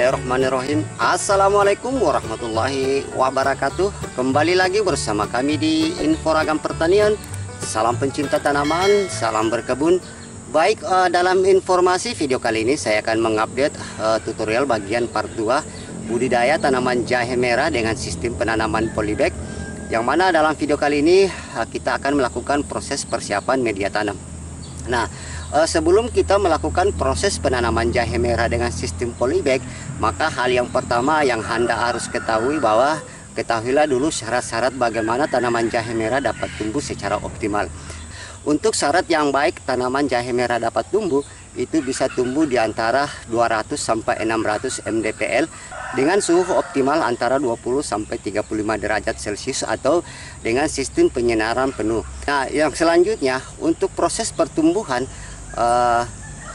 Bismillahirrahmanirrahim. Assalamualaikum warahmatullahi wabarakatuh. Kembali lagi bersama kami di Info Ragam Pertanian. Salam pencinta tanaman, salam berkebun. Baik, dalam informasi video kali ini saya akan mengupdate tutorial bagian part 2 budidaya tanaman jahe merah dengan sistem penanaman polybag. Yang mana dalam video kali ini kita akan melakukan proses persiapan media tanam. Nah, sebelum kita melakukan proses penanaman jahe merah dengan sistem polybag, maka hal yang pertama yang Anda harus ketahui bahwa ketahuilah dulu syarat-syarat bagaimana tanaman jahe merah dapat tumbuh secara optimal. Untuk syarat yang baik tanaman jahe merah dapat tumbuh, itu bisa tumbuh di antara 200 sampai 600 mdpl dengan suhu optimal antara 20 sampai 35 derajat Celcius atau dengan sistem penyinaran penuh. Nah, yang selanjutnya untuk proses pertumbuhan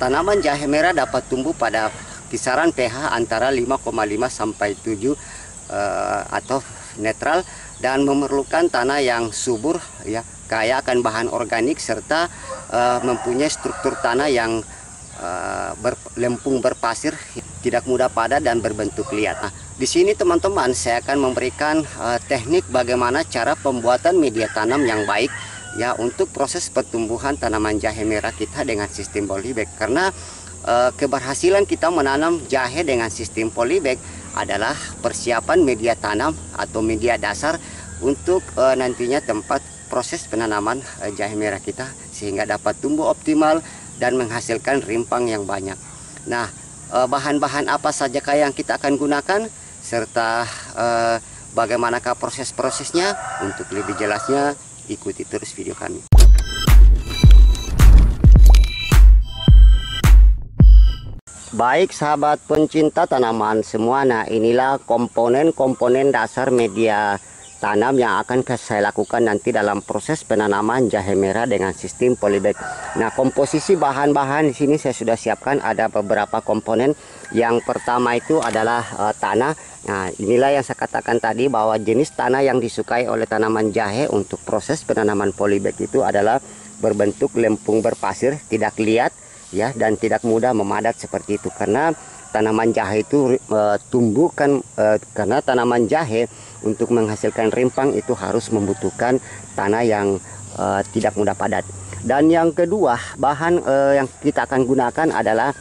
tanaman jahe merah dapat tumbuh pada kisaran pH antara 5,5 sampai 7 atau netral dan memerlukan tanah yang subur, ya, kaya akan bahan organik serta mempunyai struktur tanah yang lempung berpasir, tidak mudah padat dan berbentuk liat. Nah, di sini teman-teman saya akan memberikan teknik bagaimana cara pembuatan media tanam yang baik, ya, untuk proses pertumbuhan tanaman jahe merah kita dengan sistem polybag. Karena keberhasilan kita menanam jahe dengan sistem polybag adalah persiapan media tanam atau media dasar untuk nantinya tempat proses penanaman jahe merah kita sehingga dapat tumbuh optimal dan menghasilkan rimpang yang banyak. Nah, bahan-bahan apa saja yang kita akan gunakan serta bagaimanakah proses-prosesnya, untuk lebih jelasnya ikuti terus video kami. Baik sahabat pencinta tanaman semua, nah inilah komponen-komponen dasar media tanam yang akan saya lakukan nanti dalam proses penanaman jahe merah dengan sistem polybag. Nah, komposisi bahan-bahan di sini saya sudah siapkan ada beberapa komponen. Yang pertama itu adalah tanah. Nah, inilah yang saya katakan tadi bahwa jenis tanah yang disukai oleh tanaman jahe untuk proses penanaman polybag itu adalah berbentuk lempung berpasir, tidak liat, ya, dan tidak mudah memadat seperti itu. Karena tanaman jahe itu tumbuh kan karena tanaman jahe untuk menghasilkan rimpang itu harus membutuhkan tanah yang tidak mudah padat. Dan yang kedua, bahan yang kita akan gunakan adalah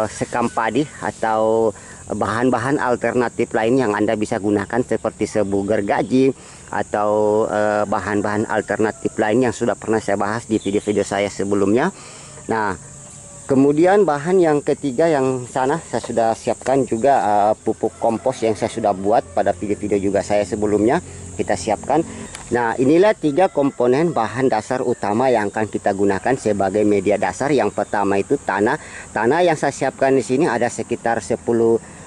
sekam padi atau bahan-bahan alternatif lain yang Anda bisa gunakan seperti sebu gergaji atau bahan-bahan alternatif lain yang sudah pernah saya bahas di video-video saya sebelumnya. Nah, kemudian bahan yang ketiga yang sana saya sudah siapkan juga pupuk kompos yang saya sudah buat pada video-video juga saya sebelumnya kita siapkan. Nah, inilah tiga komponen bahan dasar utama yang akan kita gunakan sebagai media dasar. Yang pertama itu tanah. Tanah yang saya siapkan di sini ada sekitar 10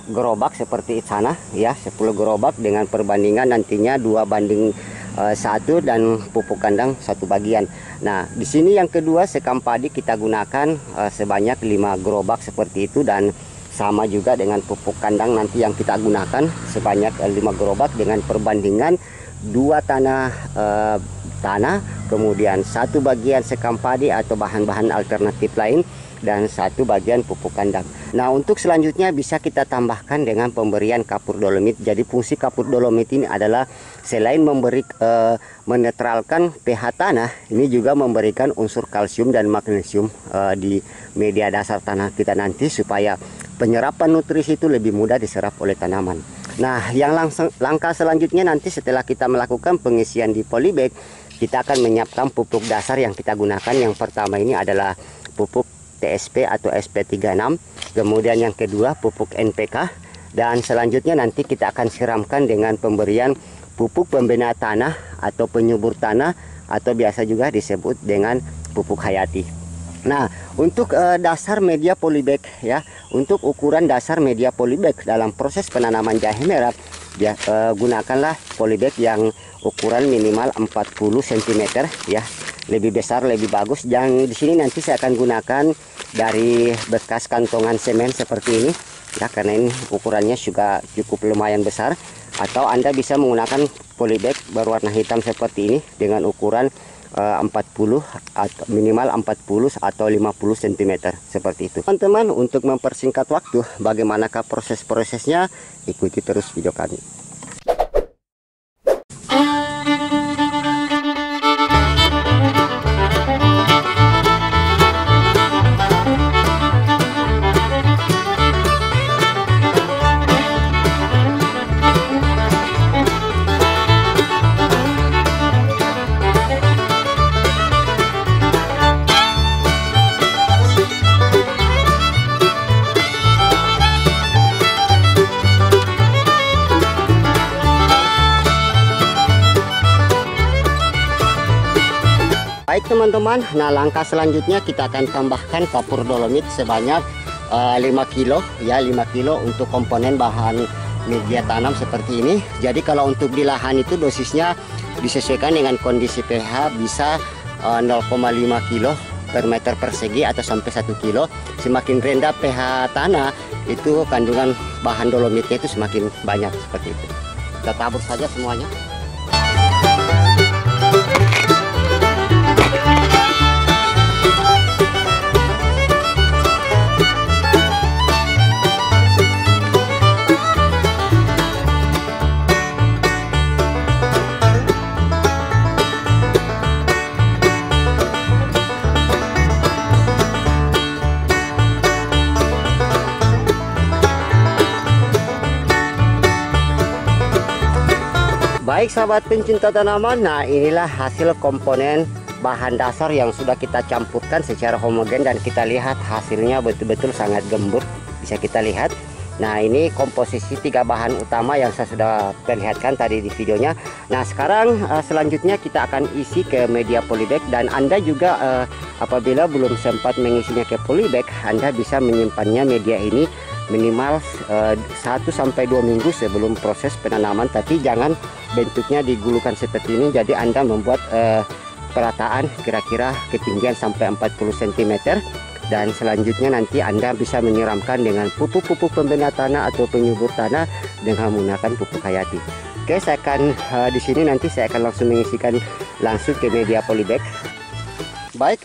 gerobak seperti sana, ya, 10 gerobak dengan perbandingan nantinya 2:1 dan pupuk kandang 1 bagian. Nah, di sini yang kedua sekam padi kita gunakan sebanyak 5 gerobak seperti itu, dan sama juga dengan pupuk kandang nanti yang kita gunakan sebanyak 5 gerobak dengan perbandingan 2 tanah, kemudian 1 bagian sekam padi atau bahan-bahan alternatif lain dan 1 bagian pupuk kandang. Nah, untuk selanjutnya bisa kita tambahkan dengan pemberian kapur dolomit. Jadi fungsi kapur dolomit ini adalah selain memberi menetralkan pH tanah, ini juga memberikan unsur kalsium dan magnesium di media dasar tanah kita nanti supaya penyerapan nutrisi itu lebih mudah diserap oleh tanaman. Nah, yang langkah selanjutnya nanti setelah kita melakukan pengisian di polybag, kita akan menyiapkan pupuk dasar yang kita gunakan. Yang pertama ini adalah pupuk TSP atau SP36, kemudian yang kedua pupuk NPK, dan selanjutnya nanti kita akan siramkan dengan pemberian pupuk pembina tanah atau penyubur tanah atau biasa juga disebut dengan pupuk hayati. Nah, untuk dasar media polybag, ya, untuk ukuran dasar media polybag dalam proses penanaman jahe merah, ya, gunakanlah polybag yang ukuran minimal 40 cm, ya. Lebih besar lebih bagus. Yang di sini nanti saya akan gunakan dari bekas kantongan semen seperti ini, ya, karena ini ukurannya juga cukup lumayan besar. Atau Anda bisa menggunakan polybag berwarna hitam seperti ini dengan ukuran 40 atau minimal 40 atau 50 cm seperti itu. Teman-teman, untuk mempersingkat waktu, bagaimanakah proses-prosesnya? Ikuti terus video kami. Baik teman-teman, nah langkah selanjutnya kita akan tambahkan kapur dolomit sebanyak 5 kilo ya, 5 kilo untuk komponen bahan media tanam seperti ini. Jadi kalau untuk di lahan itu dosisnya disesuaikan dengan kondisi pH, bisa 0,5 kilo per meter persegi atau sampai 1 kilo. Semakin rendah pH tanah, itu kandungan bahan dolomitnya itu semakin banyak seperti itu. Kita tabur saja semuanya. Baik sahabat pencinta tanaman, nah inilah hasil komponen bahan dasar yang sudah kita campurkan secara homogen dan kita lihat hasilnya betul-betul sangat gembur, bisa kita lihat. Nah ini komposisi 3 bahan utama yang saya sudah perlihatkan tadi di videonya. Nah sekarang selanjutnya kita akan isi ke media polybag, dan Anda juga apabila belum sempat mengisinya ke polybag, Anda bisa menyimpannya media ini minimal 1-2 minggu sebelum proses penanaman, tapi jangan bentuknya digulukan seperti ini. Jadi Anda membuat perataan kira-kira ketinggian sampai 40 cm, dan selanjutnya nanti Anda bisa menyiramkan dengan pupuk-pupuk pembina tanah atau penyubur tanah dengan menggunakan pupuk hayati. Oke, saya akan di sini nanti saya akan langsung mengisikan langsung ke media polybag. Baik,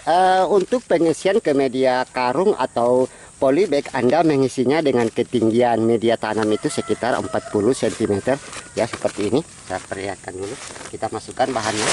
untuk pengisian ke media karung atau polybag, Anda mengisinya dengan ketinggian media tanam itu sekitar 40 cm ya, seperti ini. Saya perlihatkan dulu. Kita masukkan bahannya.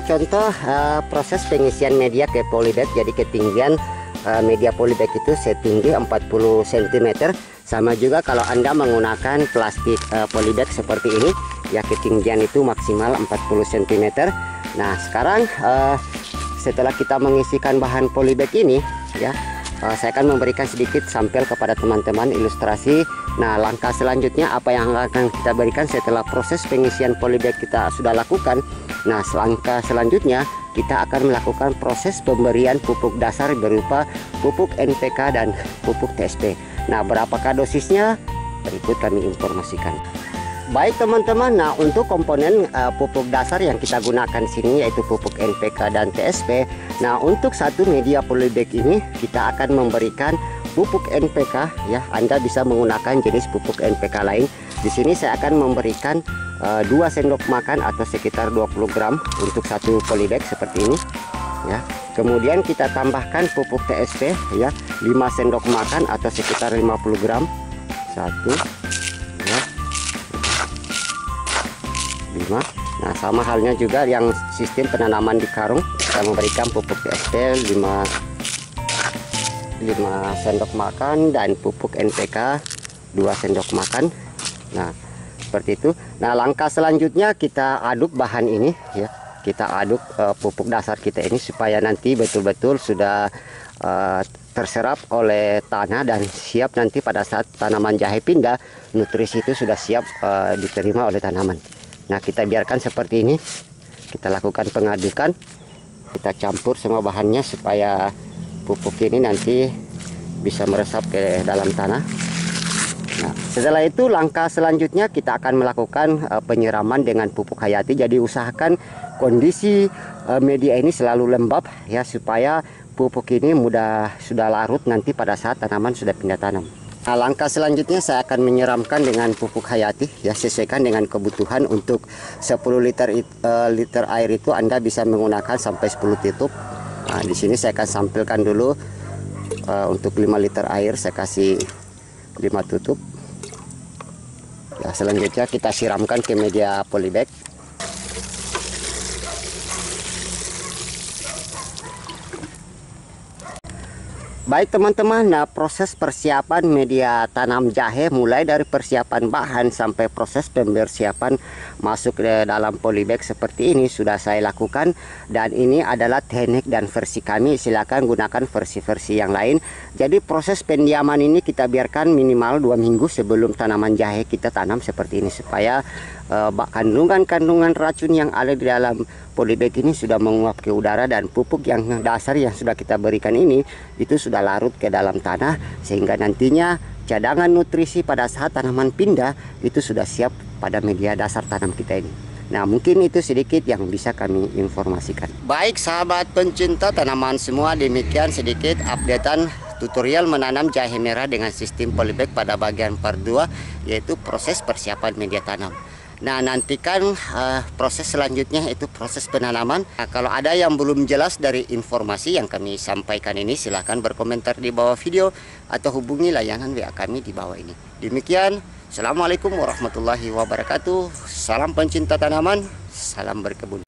Contoh proses pengisian media ke polybag. Jadi ketinggian media polybag itu setinggi 40 cm. Sama juga kalau Anda menggunakan plastik polybag seperti ini ya, ketinggian itu maksimal 40 cm. Nah sekarang setelah kita mengisikan bahan polybag ini ya, saya akan memberikan sedikit sampel kepada teman-teman ilustrasi. Nah langkah selanjutnya apa yang akan kita berikan setelah proses pengisian polybag kita sudah lakukan. Nah langkah selanjutnya kita akan melakukan proses pemberian pupuk dasar berupa pupuk NPK dan pupuk TSP. Nah berapakah dosisnya? Berikut kami informasikan. Baik teman-teman, nah untuk komponen pupuk dasar yang kita gunakan sini yaitu pupuk NPK dan TSP. Nah untuk satu media polybag ini kita akan memberikan pupuk NPK ya. Anda bisa menggunakan jenis pupuk NPK lain. Di sini saya akan memberikan 2 sendok makan atau sekitar 20 gram untuk satu polybag seperti ini ya. Kemudian kita tambahkan pupuk TSP ya, 5 sendok makan atau sekitar 50 gram. 1 ya, 5. Nah sama halnya juga yang sistem penanaman di karung, kita memberikan pupuk TSP 5 sendok makan dan pupuk NPK 2 sendok makan. Nah seperti itu. Nah langkah selanjutnya kita aduk bahan ini ya, kita aduk pupuk dasar kita ini supaya nanti betul-betul sudah terserap oleh tanah dan siap nanti pada saat tanaman jahe pindah, nutrisi itu sudah siap diterima oleh tanaman. Nah kita biarkan seperti ini, kita lakukan pengadukan Kita campur semua bahannya supaya pupuk ini nanti bisa meresap ke dalam tanah. Nah, setelah itu langkah selanjutnya kita akan melakukan penyiraman dengan pupuk hayati. Jadi usahakan kondisi media ini selalu lembab ya, supaya pupuk ini sudah larut nanti pada saat tanaman sudah pindah tanam. Nah, langkah selanjutnya saya akan menyiramkan dengan pupuk hayati ya, sesuaikan dengan kebutuhan. Untuk 10 liter air itu Anda bisa menggunakan sampai 10 tutup. Nah, di sini saya akan sampilkan dulu untuk 5 liter air saya kasih 5 tutup. Ya, selanjutnya kita siramkan ke media polybag. Baik teman-teman, nah proses persiapan media tanam jahe mulai dari persiapan bahan sampai proses pembersiapan masuk ke dalam polybag seperti ini sudah saya lakukan, dan ini adalah teknik dan versi kami. Silakan gunakan versi-versi yang lain. Jadi proses pendiaman ini kita biarkan minimal 2 minggu sebelum tanaman jahe kita tanam seperti ini, supaya kandungan-kandungan racun yang ada di dalam polybag ini sudah menguap ke udara, dan pupuk yang dasar yang sudah kita berikan ini itu sudah larut ke dalam tanah, sehingga nantinya cadangan nutrisi pada saat tanaman pindah itu sudah siap pada media dasar tanam kita ini. Nah, mungkin itu sedikit yang bisa kami informasikan. Baik sahabat pencinta tanaman semua, demikian sedikit updatean tutorial menanam jahe merah dengan sistem polybag pada bagian part 2, yaitu proses persiapan media tanam. Nah, nantikan proses selanjutnya, itu proses penanaman. Nah, kalau ada yang belum jelas dari informasi yang kami sampaikan ini, silahkan berkomentar di bawah video atau hubungi layanan WA kami di bawah ini. Demikian, Assalamualaikum warahmatullahi wabarakatuh. Salam pencinta tanaman, salam berkebun.